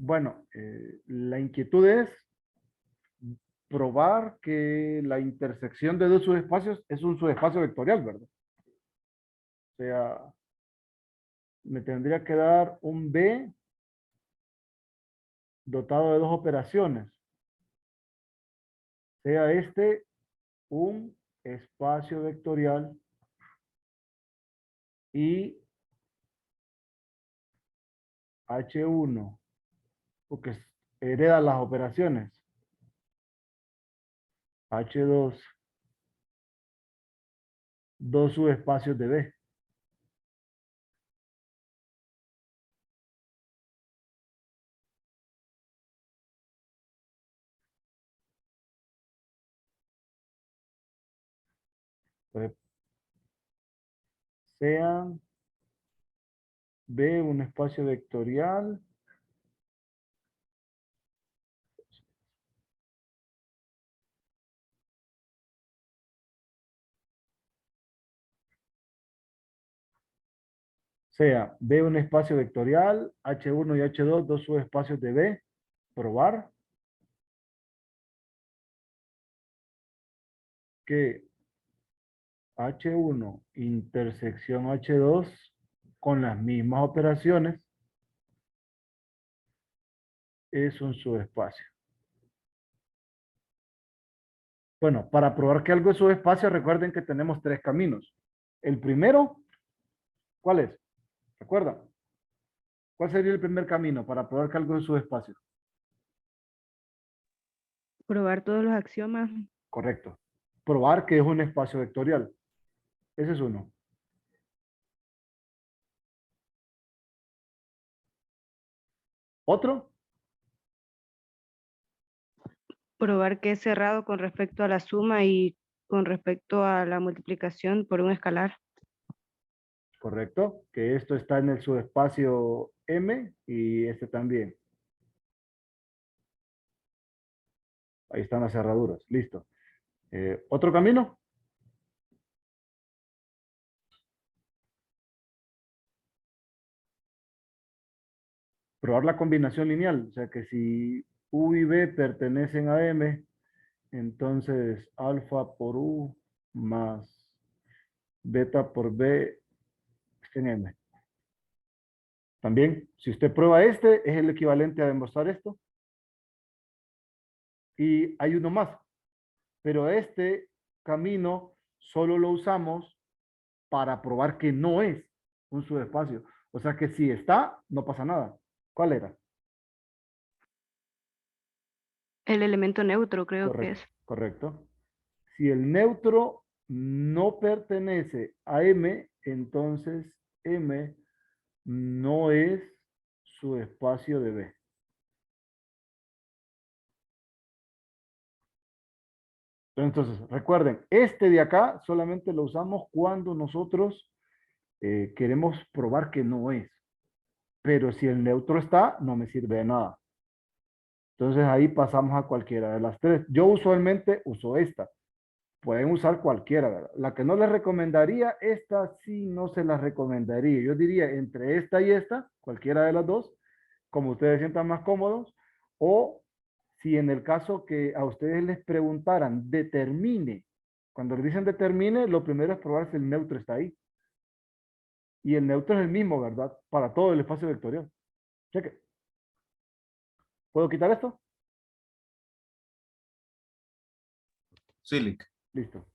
Bueno, la inquietud es probar que la intersección de dos subespacios es un subespacio vectorial, ¿verdad? O sea, me tendría que dar un B dotado de dos operaciones. Sea este un espacio vectorial y H1, porque hereda las operaciones. H2, dos subespacios de B. Entonces, sean B un espacio vectorial sea B un espacio vectorial, H1 y H2, dos subespacios de B, probar que H1 intersección H2 con las mismas operaciones es un subespacio. Bueno, para probar que algo es subespacio, recuerden que tenemos tres caminos. El primero, ¿cuál es? ¿Recuerdan? ¿Cuál sería el primer camino para probar que algo es subespacio? Probar todos los axiomas. Correcto. Probar que es un espacio vectorial. Ese es uno. ¿Otro? Probar que es cerrado con respecto a la suma y con respecto a la multiplicación por un escalar. Correcto. Que esto está en el subespacio M y este también. Ahí están las cerraduras. Listo. ¿Otro camino? Probar la combinación lineal. O sea que si U y B pertenecen a M, entonces alfa por U más beta por B está en M. También, si usted prueba este, es el equivalente a demostrar esto. Y hay uno más, pero este camino solo lo usamos para probar que no es un subespacio. O sea que si está, no pasa nada. ¿Cuál era? El elemento neutro creo que es. Correcto, correcto. Si el neutro no pertenece a M, entonces M no es subespacio de B. Entonces, recuerden, este de acá solamente lo usamos cuando nosotros queremos probar que no es. Pero si el neutro está, no me sirve de nada. Entonces ahí pasamos a cualquiera de las tres. Yo usualmente uso esta. Pueden usar cualquiera, ¿verdad? La que no les recomendaría, esta sí no se la recomendaría. Yo diría entre esta y esta, cualquiera de las dos, como ustedes sientan más cómodos, o si en el caso que a ustedes les preguntaran, determine. Cuando les dicen determine, lo primero es probar si el neutro está ahí. Y el neutro es el mismo, ¿verdad? Para todo el espacio vectorial. Cheque. ¿Puedo quitar esto? Sí, Listo.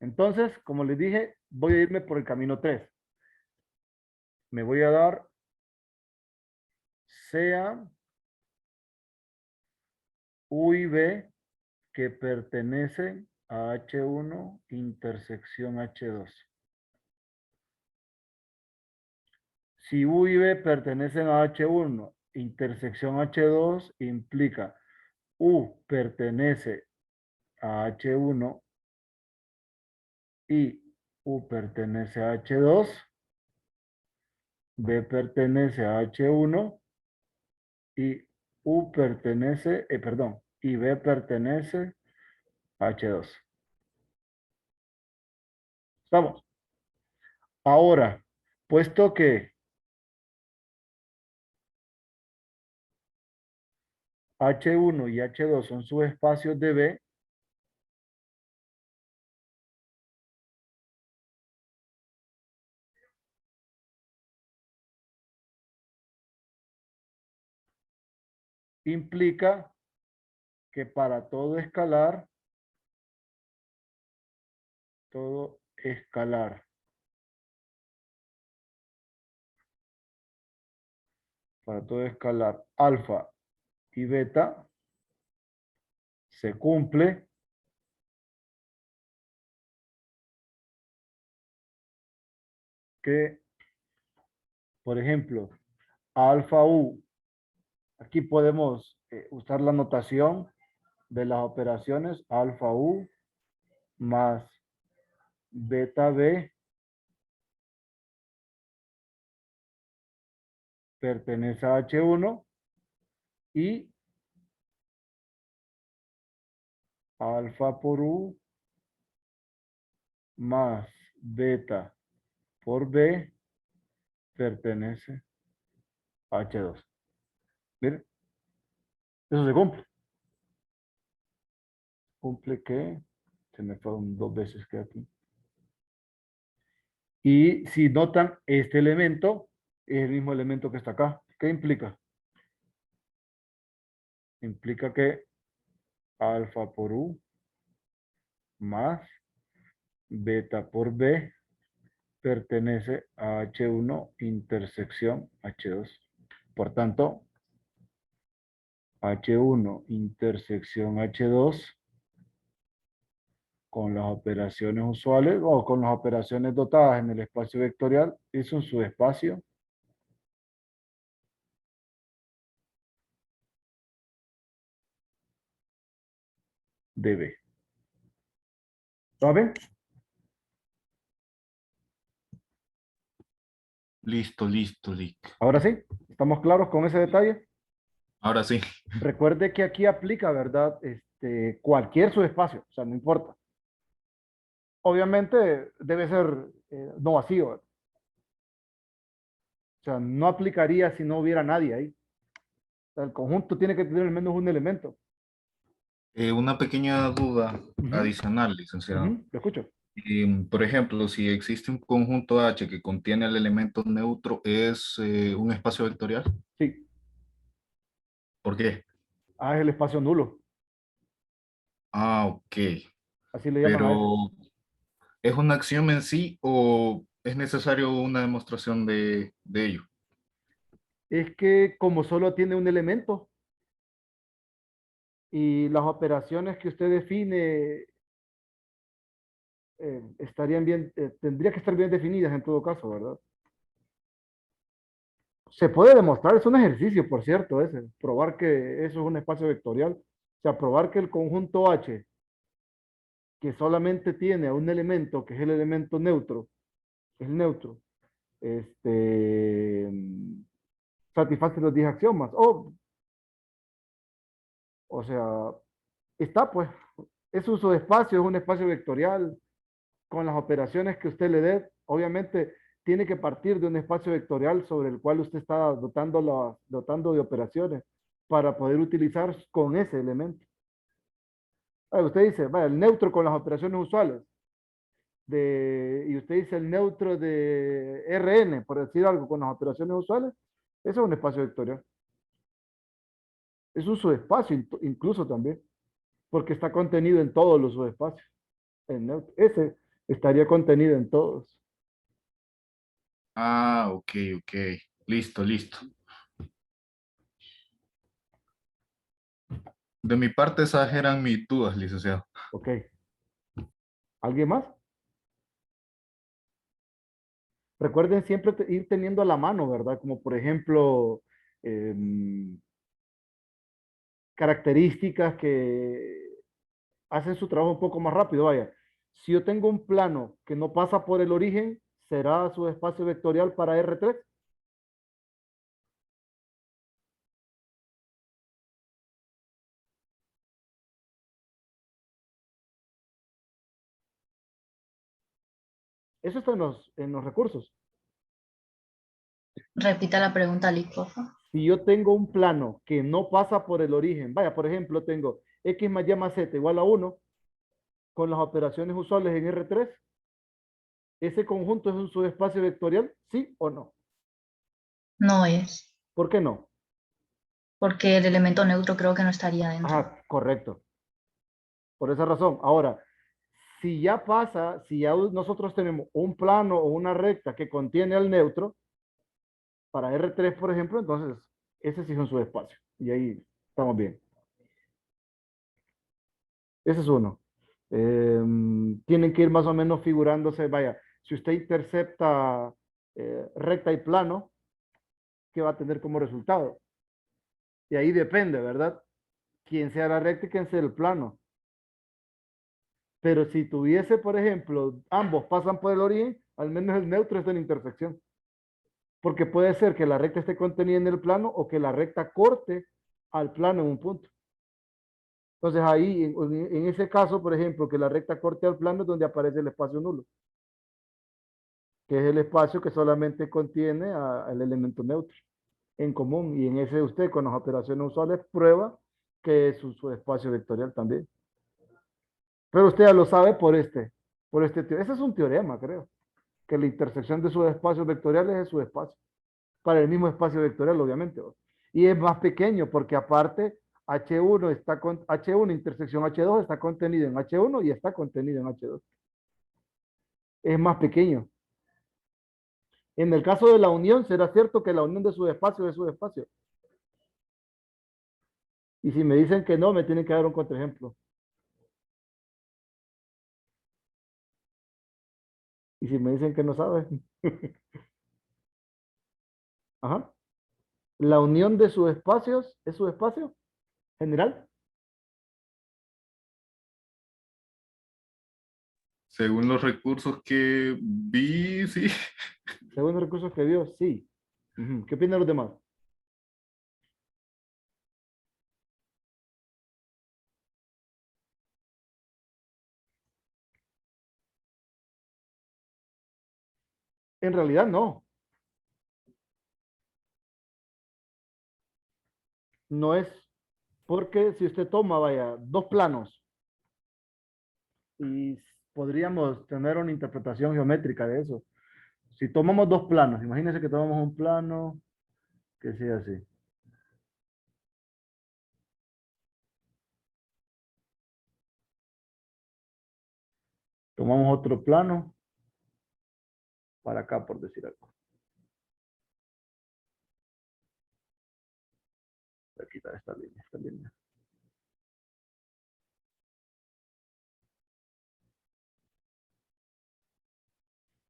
Entonces, como les dije, voy a irme por el camino 3. Me voy a dar sea U y B que pertenecen a H1 intersección H2. Si U y B pertenecen a H1 intersección H2, implica U pertenece a H1 y U pertenece a H2, B pertenece a H1 y U pertenece, perdón, y B pertenece a H2. ¿Estamos? Ahora, puesto que H1 y H2 son subespacios de B, implica que para todo escalar, para todo escalar alfa y beta, se cumple que, por ejemplo, alfa U, aquí podemos usar la notación de las operaciones alfa U más beta B pertenece a H1 y alfa por U más beta por B pertenece a H2. Miren, eso se cumple. Cumple que, se me fueron dos veces que aquí. Y si notan, este elemento es el mismo elemento que está acá. ¿Qué implica? Implica que alfa por U más beta por B pertenece a H1 intersección H2. Por tanto, H1 intersección H2 con las operaciones usuales o con las operaciones dotadas en el espacio vectorial es un subespacio de B. ¿Saben? Listo, listo, Lick. Ahora sí, ¿estamos claros con ese detalle? Ahora sí. Recuerde que aquí aplica, ¿verdad? Cualquier subespacio, o sea, no importa. Obviamente debe ser no vacío, ¿verdad? O sea, no aplicaría si no hubiera nadie ahí. O sea, el conjunto tiene que tener al menos un elemento. Una pequeña duda Ujú, adicional, licenciado. ujú, lo escucho. Por ejemplo, si existe un conjunto H que contiene el elemento neutro, ¿es un espacio vectorial? Sí, ¿Por qué? A es el espacio nulo. Ah, ok. Así le llaman a ese. Pero ¿es una acción en sí o es necesario una demostración de ello? Es que como solo tiene un elemento y las operaciones que usted define estarían bien, tendría que estar bien definidas en todo caso, ¿verdad? Se puede demostrar, es un ejercicio, por cierto, ese, probar que eso es un espacio vectorial. O sea, probar que el conjunto H, que solamente tiene un elemento, que es el elemento neutro, es el neutro, este, satisface los 10 axiomas. O sea, está pues, es un subespacio, es un espacio vectorial con las operaciones que usted le dé. Obviamente tiene que partir de un espacio vectorial sobre el cual usted está dotando de operaciones para poder utilizar con ese elemento. Usted dice, vaya, el neutro con las operaciones usuales. Y usted dice el neutro de Rn, por decir algo, con las operaciones usuales. Eso es un espacio vectorial. Es un subespacio incluso también, porque está contenido en todos los subespacios. El neutro, ese estaría contenido en todos. Ah, ok, ok. Listo, listo. De mi parte, esas eran mis dudas, licenciado. Ok. ¿Alguien más? Recuerden siempre ir teniendo a la mano, ¿verdad? Como por ejemplo, em, características que hacen su trabajo un poco más rápido. Vaya, si yo tengo un plano que no pasa por el origen, ¿será su espacio vectorial para R3? Eso está en los recursos. Repita la pregunta, Liz, por favor. Si yo tengo un plano que no pasa por el origen, vaya, por ejemplo, tengo x más y más z igual a 1, con las operaciones usuales en R3, ¿ese conjunto es un subespacio vectorial? ¿Sí o no? No es, ¿Por qué no? porque el elemento neutro creo que no estaría dentro. Ah, correcto. Por esa razón. Ahora, si ya pasa, si ya nosotros tenemos un plano o una recta que contiene al neutro, para R3, por ejemplo, entonces ese sí es un subespacio. Y ahí estamos bien. Ese es uno. Tienen que ir más o menos figurándose, vaya, si usted intercepta recta y plano, ¿qué va a tener como resultado? Y ahí depende, ¿verdad? Quién sea la recta y quién sea el plano. Pero si tuviese, por ejemplo, ambos pasan por el origen, al menos el neutro está en intersección. Porque puede ser que la recta esté contenida en el plano o que la recta corte al plano en un punto. Entonces ahí, en ese caso, por ejemplo, que la recta corte al plano es donde aparece el espacio nulo, que es el espacio que solamente contiene al elemento neutro en común. Y en ese usted con las operaciones usuales prueba que es su espacio vectorial también. Pero usted ya lo sabe por este teorema. Ese es un teorema, creo, que la intersección de sus espacios vectoriales es su espacio, para el mismo espacio vectorial, obviamente. ¿No? Y es más pequeño porque aparte H1 está con H1 intersección H2 está contenido en H1 y está contenido en H2. Es más pequeño. En el caso de la unión, será cierto que la unión de subespacio es subespacio. Y si me dicen que no, me tienen que dar un contraejemplo. Y si me dicen que no saben. Ajá. La unión de subespacios es subespacio general. Según los recursos que vi, sí. Según los recursos que vio, sí. ¿Qué opinan los demás? En realidad no. No es porque si usted toma, vaya, dos planos y podríamos tener una interpretación geométrica de eso. Si tomamos dos planos, imagínense que tomamos un plano que sea así. Tomamos otro plano para acá, por decir algo. Voy a quitar esta línea, esta línea.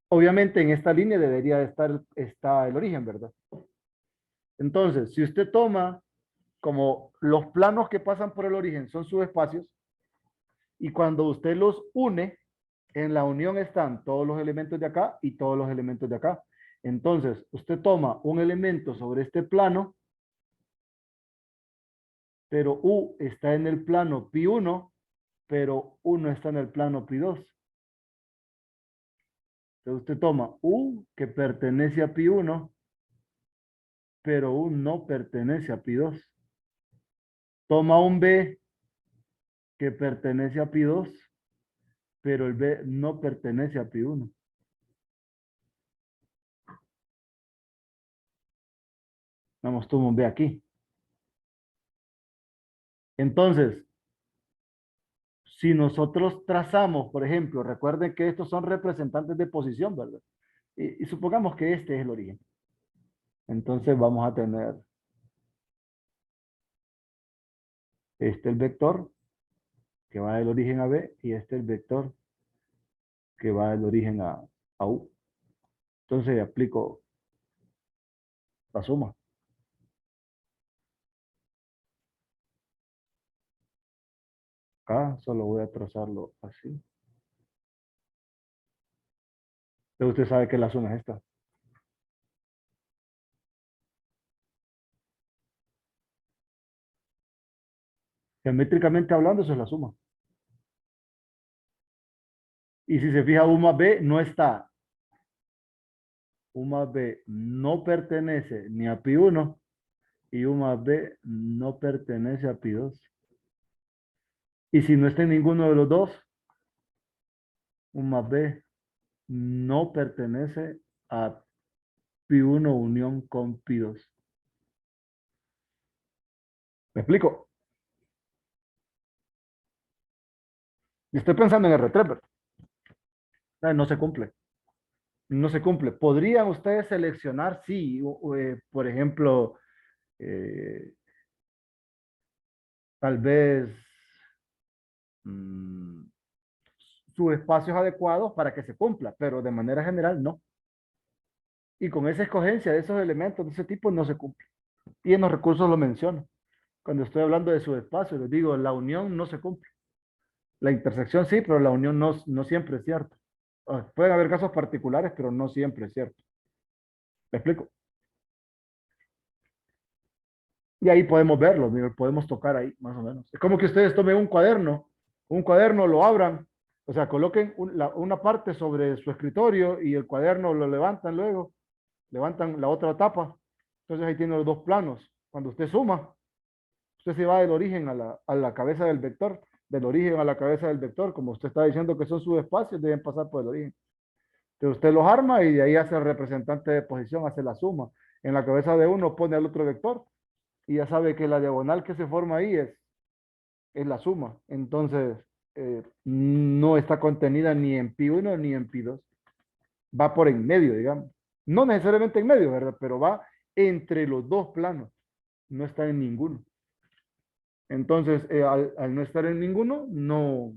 Obviamente en esta línea debería estar está el origen, ¿verdad? Entonces, si usted toma como los planos que pasan por el origen son subespacios, y cuando usted los une, en la unión están todos los elementos de acá y todos los elementos de acá. Entonces, usted toma un elemento sobre este plano, pero U está en el plano pi1, pero U no está en el plano pi2. Entonces usted toma U que pertenece a pi1, pero U no pertenece a pi2. Toma un B que pertenece a pi2, pero el B no pertenece a pi1. Vamos, toma un B aquí. Entonces, si nosotros trazamos, por ejemplo, recuerden que estos son representantes de posición, ¿verdad? Y supongamos que este es el origen. Entonces vamos a tener este el vector que va del origen a B y este el vector que va del origen a U. Entonces aplico la suma. Acá solo voy a trazarlo así. Pero usted sabe que la suma es esta. Geométricamente hablando, eso es la suma. Y si se fija, U más B no está. U más B no pertenece ni a pi1 y U más B no pertenece a pi 2. Y si no está en ninguno de los dos, U más B no pertenece a pi 1 unión con pi 2. ¿Me explico? Y estoy pensando en R3, ¿verdad? No se cumple. No se cumple. ¿Podrían ustedes seleccionar? Sí, por ejemplo, eh, tal vez mm, subespacios adecuados para que se cumpla, pero de manera general no. Y con esa escogencia de esos elementos de ese tipo no se cumple. Y en los recursos lo menciono. Cuando estoy hablando de subespacios, les digo, la unión no se cumple. La intersección sí, pero la unión no siempre es cierta. Pueden haber casos particulares, pero no siempre es cierto. ¿Me explico? Y ahí podemos verlo, podemos tocar ahí, más o menos. Es como que ustedes tomen un cuaderno lo abran, o sea, coloquen una parte sobre su escritorio y el cuaderno lo levantan luego, levantan la otra tapa. Entonces ahí tienen los dos planos. Cuando usted suma, usted se va del origen a la cabeza del vector, del origen a la cabeza del vector, como usted está diciendo que son subespacios, deben pasar por el origen. Entonces usted los arma y de ahí hace el representante de posición, hace la suma. En la cabeza de uno pone al otro vector y ya sabe que la diagonal que se forma ahí es la suma. Entonces, no está contenida ni en pi 1 ni en pi 2. Va por en medio, digamos. No necesariamente en medio, ¿verdad? Pero va entre los dos planos. No está en ninguno. Entonces, al no estar en ninguno, no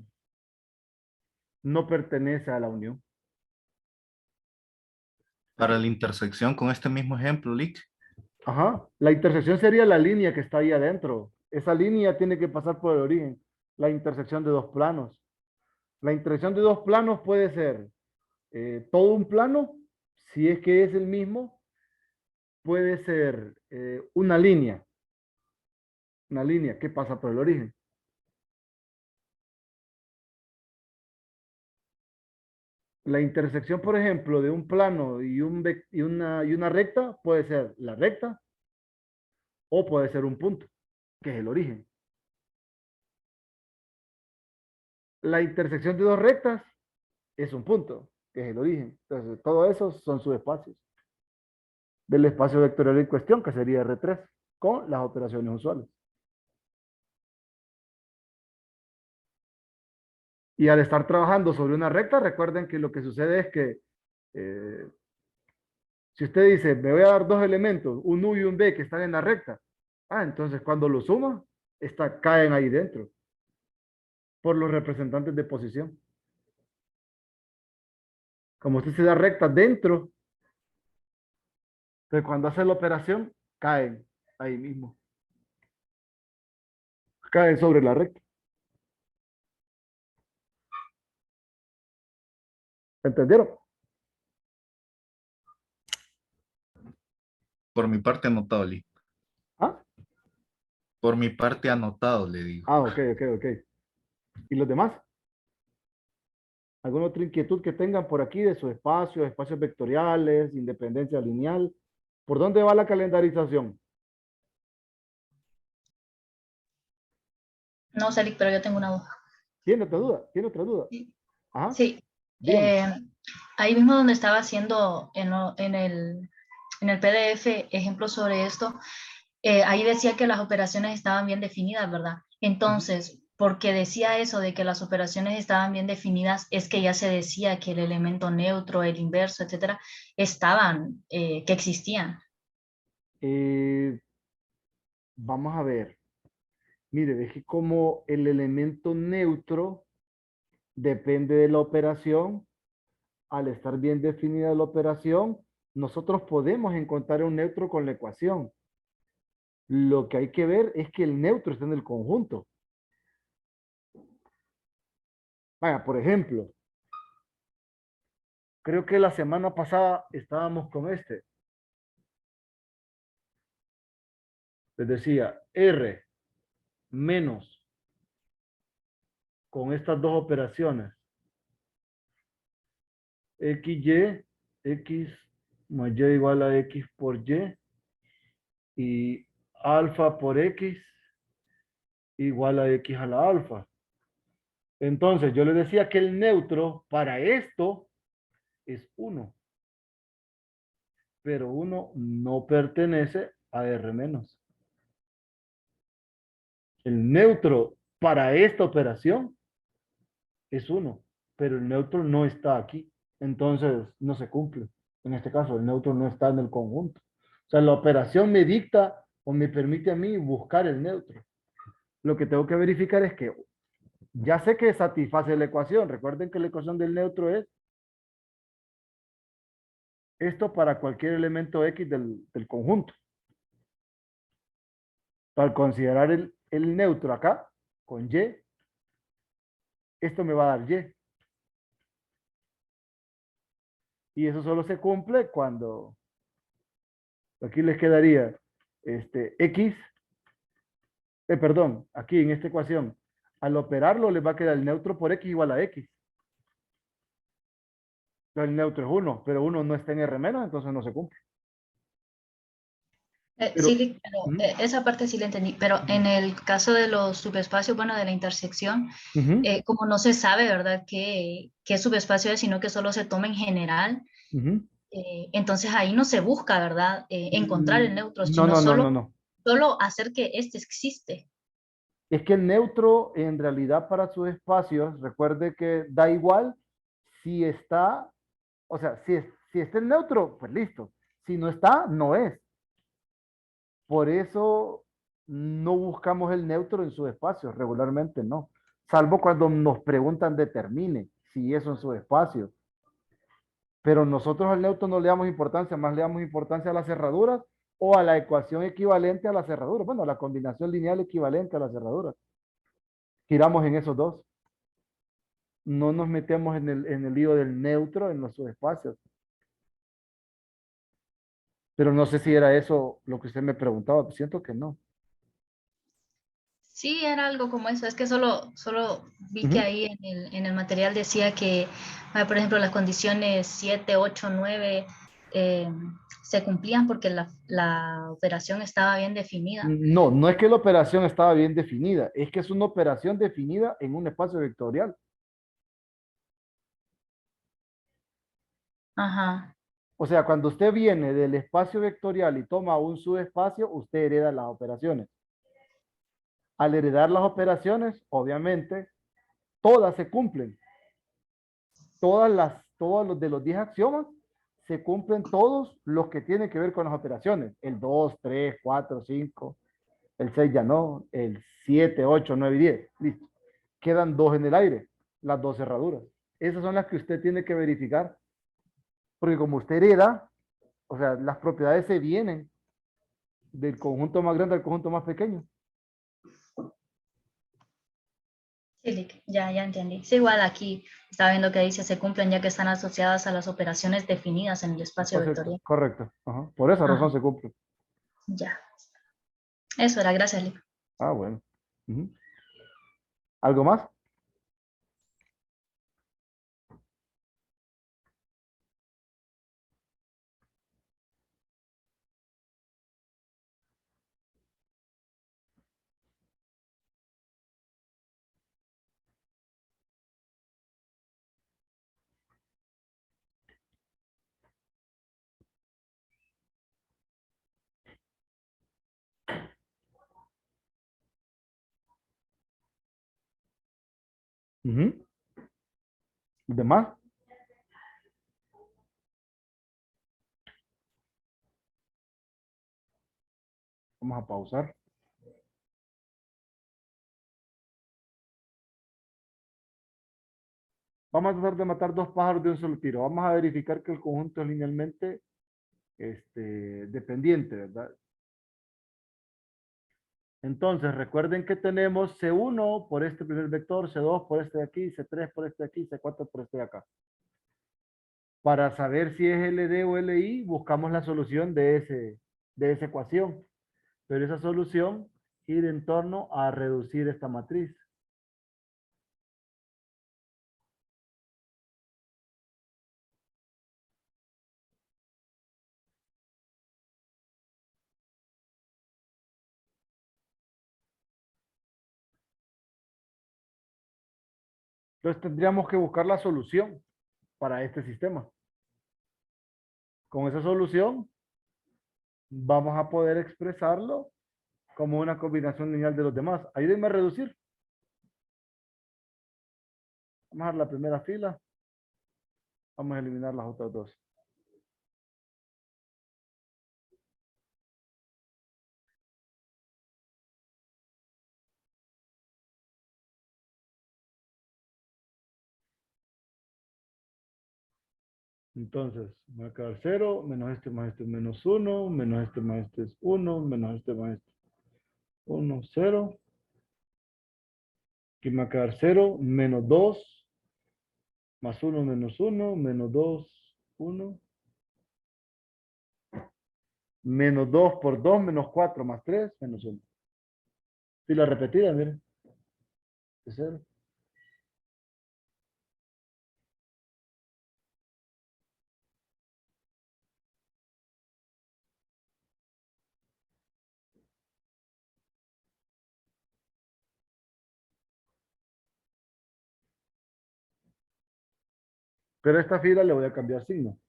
pertenece a la unión. Para la intersección con este mismo ejemplo, Lick, Ajá. La intersección sería la línea que está ahí adentro. Esa línea tiene que pasar por el origen. La intersección de dos planos. La intersección de dos planos puede ser todo un plano, si es que es el mismo, puede ser una línea que pasa por el origen. La intersección, por ejemplo, de un plano y una recta puede ser la recta o puede ser un punto, que es el origen. La intersección de dos rectas es un punto, que es el origen. Entonces, todo eso son subespacios del espacio vectorial en cuestión, que sería R3, con las operaciones usuales. Y al estar trabajando sobre una recta, recuerden que lo que sucede es que eh, si usted dice, me voy a dar dos elementos, un U y un B que están en la recta, entonces cuando lo suma, caen ahí dentro por los representantes de posición. Como usted se da recta dentro, entonces cuando hace la operación, caen ahí mismo. Caen sobre la recta. ¿Entendieron? por mi parte anotado, Lick. ¿Ah? Por mi parte anotado, le digo. Ok. ¿Y los demás? ¿Alguna otra inquietud que tengan por aquí de su espacio, espacios vectoriales, independencia lineal? ¿Por dónde va la calendarización? No, Celic, pero yo tengo una duda. ¿Tiene otra duda? ¿Tiene otra duda? Sí. Ajá, Sí. dígame. Ahí mismo donde estaba haciendo en el PDF ejemplos sobre esto, ahí decía que las operaciones estaban bien definidas, ¿verdad? Entonces, porque decía eso de que las operaciones estaban bien definidas, es que ya se decía que el elemento neutro, el inverso, etcétera, que existían. Eh, Vamos a ver. Mire, deje como el elemento neutro depende de la operación. Al estar bien definida la operación, nosotros podemos encontrar un neutro con la ecuación. Lo que hay que ver es que el neutro está en el conjunto. Vaya, por ejemplo, creo que la semana pasada estábamos con este. Les decía, R menos con estas dos operaciones. XY, X más Y igual a X por Y. Y alfa por X igual a X a la alfa. Entonces, yo le decía que el neutro para esto es 1, pero 1 no pertenece a R menos. El neutro para esta operación es 1, pero el neutro no está aquí. Entonces, no se cumple. En este caso, el neutro no está en el conjunto. O sea, la operación me dicta o me permite a mí buscar el neutro. Lo que tengo que verificar es que ya sé que satisface la ecuación. Recuerden que la ecuación del neutro es esto para cualquier elemento X del conjunto. Al considerar el neutro acá, con Y, esto me va a dar Y. Y eso solo se cumple cuando, aquí les quedaría X, perdón, aquí en esta ecuación, al operarlo les va a quedar el neutro por X igual a X. Entonces el neutro es 1, pero 1 no está en R menos, entonces no se cumple. Pero, Pero ujú, esa parte sí la entendí, pero en el caso de los subespacios, bueno, de la intersección, ujú, como no se sabe, ¿verdad?, qué subespacio es, sino que solo se toma en general, ujú. entonces ahí no se busca, ¿verdad?, encontrar el neutro, No, sino no, no, solo, no, no. solo hacer que este existe. Es que el neutro en realidad para sus espacios, recuerde que da igual si está, o sea, si está el neutro, pues listo. Si no está, no es. Por eso no buscamos el neutro en sus espacios, regularmente no. Salvo cuando nos preguntan determine si eso en su espacio. Pero nosotros al neutro no le damos importancia, más le damos importancia a las cerraduras o a la ecuación equivalente a las cerraduras. Bueno, a la combinación lineal equivalente a las cerraduras. Giramos en esos dos. No nos metemos en el lío del neutro en los subespacios. Pero no sé si era eso lo que usted me preguntaba. Siento que no. Sí, era algo como eso, es que solo vi que Ujú. ahí en el material decía que, por ejemplo, las condiciones 7, 8, 9 eh, se cumplían porque la operación estaba bien definida. No, no es que la operación estaba bien definida, es que es una operación definida en un espacio vectorial. Ajá. O sea, cuando usted viene del espacio vectorial y toma un subespacio, usted hereda las operaciones. Al heredar las operaciones, obviamente, todas se cumplen. Todos los de los 10 axiomas se cumplen todos los que tienen que ver con las operaciones. El 2, 3, 4, 5, el 6 ya no, el 7, 8, 9 y 10. Listo. Quedan dos en el aire, las dos cerraduras. Esas son las que usted tiene que verificar, porque como usted hereda, o sea, las propiedades se vienen del conjunto más grande al conjunto más pequeño. Sí, Lick, ya entendí. Sí, igual aquí estaba viendo que dice se cumplen ya que están asociadas a las operaciones definidas en el espacio Espacio, vectorial. correcto. Ajá. Por esa razón Ajá, se cumple. ya. Eso era, gracias, Lick. Ah, bueno. Ujú. ¿Algo más? Ujú. ¿Demás? Vamos a pausar. Vamos a tratar de matar dos pájaros de un solo tiro. Vamos a verificar que el conjunto es linealmente dependiente, ¿verdad? Entonces, recuerden que tenemos C1 por este primer vector, C2 por este de aquí, C3 por este de aquí, C4 por este de acá. Para saber si es LD o LI, buscamos la solución de esa ecuación. Pero esa solución gira en torno a reducir esta matriz. Entonces tendríamos que buscar la solución para este sistema. Con esa solución vamos a poder expresarlo como una combinación lineal de los demás. Ayúdenme a reducir. Vamos a dar la primera fila. Vamos a eliminar las otras dos. Entonces, me va a quedar 0, menos este más este menos 1, menos este más este es 1, menos este más este 1, 0. Aquí me va a quedar 0, menos 2, más 1, menos 1, menos 2, 1. Menos 2 por 2, menos 4 más 3, menos 1. Fila repetida, miren. De 0. Pero a esta fila le voy a cambiar signo.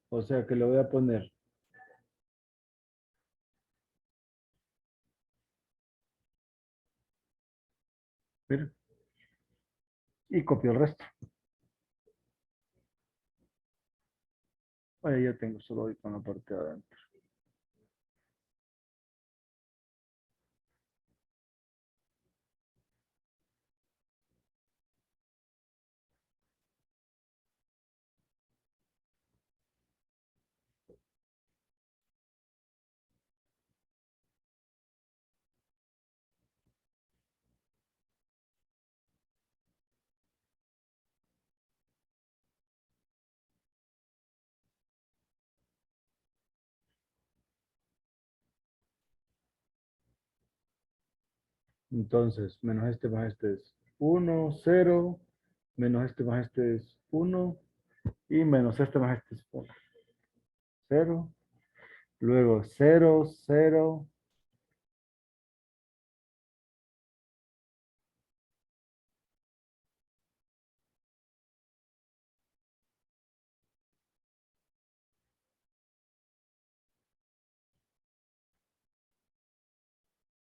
O sea que le voy a poner. Miren. Y copio el resto. Ahí ya tengo, solo voy con la parte de adentro. Entonces, menos este más este es 1, 0. Menos este más este es 1. Y menos este más este es 1. 0. Luego 0, 0.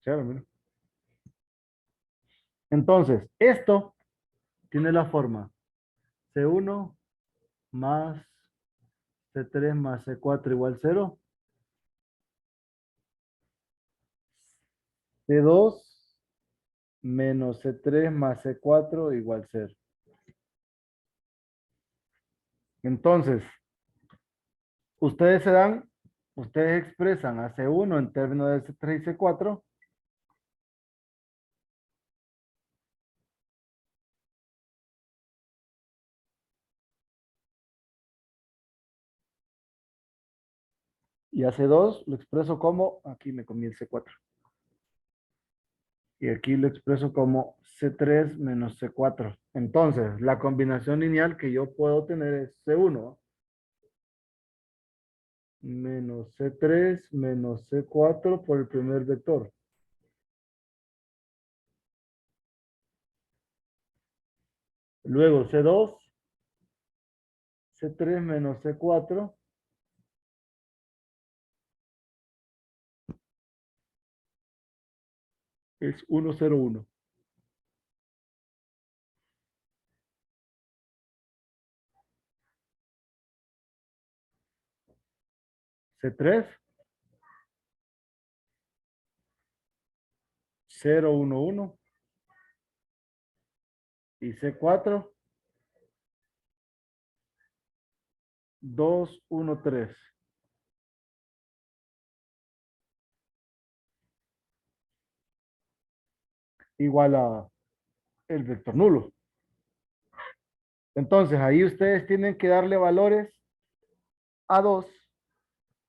Cero, mira. Entonces, esto tiene la forma C1 más C3 más C4 igual 0. C2 menos C3 más C4 igual 0. Entonces, ustedes expresan a C1 en términos de C3 y C4. Y a C2 lo expreso como, aquí me comí el C4. Y aquí lo expreso como C3 menos C4. Entonces, la combinación lineal que yo puedo tener es C1 menos C3 menos C4 por el primer vector. Luego C2, C3 menos C4 es 1, 0, 1. C3, 0, 1, 1. Y C4, 2, 1, 3. Igual a el vector nulo. Entonces, ahí ustedes tienen que darle valores a 2.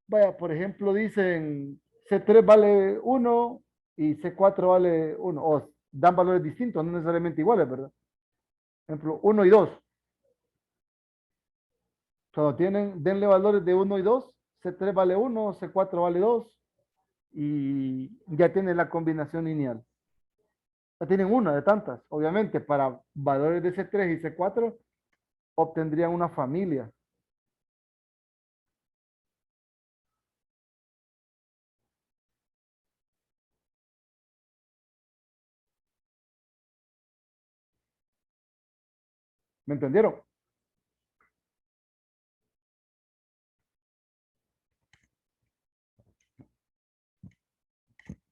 Vaya, por ejemplo, dicen C3 vale 1 y C4 vale 1. O dan valores distintos, no necesariamente iguales, ¿verdad? Por ejemplo, 1 y 2. Cuando denle valores de 1 y 2. C3 vale 1, C4 vale 2. Y ya tiene la combinación lineal. Ya tienen una de tantas. Obviamente, para valores de C3 y C4 obtendrían una familia. ¿Me entendieron?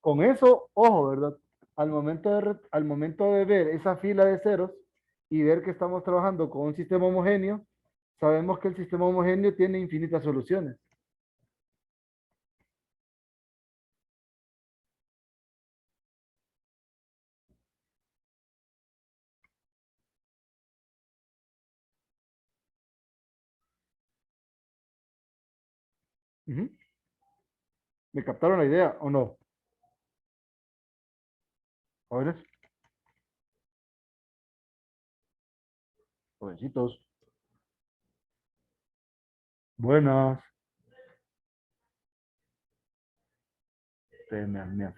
Con eso, ojo, ¿verdad? Al momento de ver esa fila de ceros y ver que estamos trabajando con un sistema homogéneo, sabemos que el sistema homogéneo tiene infinitas soluciones. Ujú. ¿Me captaron la idea o no? Jóvenes, jovencitos, buenas. Me aflige.